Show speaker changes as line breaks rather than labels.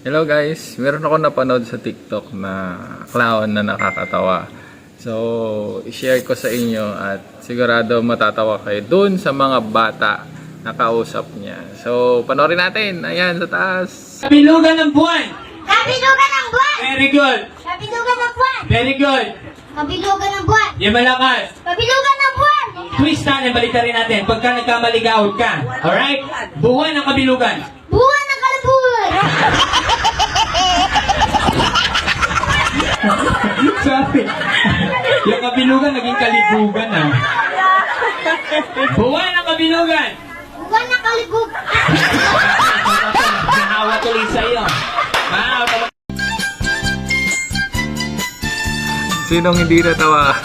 Hello guys, meron ako napanood sa TikTok na clown na nakakatawa. So, i-share ko sa inyo at sigurado matatawa kayo dun sa mga bata na kausap niya. So, panoorin natin. Ayan, sa taas.
Kabilugan ng buwan.
Kabilugan ng buwan!
Very good.
Kabilugan ng buwan!
Very good.
Kabilugan ng buwan!
Yung malakas.
Kabilugan ng buwan!
Twist na, balikan rin natin. Pagka nagkamali-out ka. Alright? Buwan ng kabilugan.
Buwan ng kalabuan!
Sabi. Yung kabilugan naging kalibugan ah. Buwan ng kabilugan.
Buwan ng kalibugan!
Nahawa tuloy sa'yo.
Sinong hindi natawa?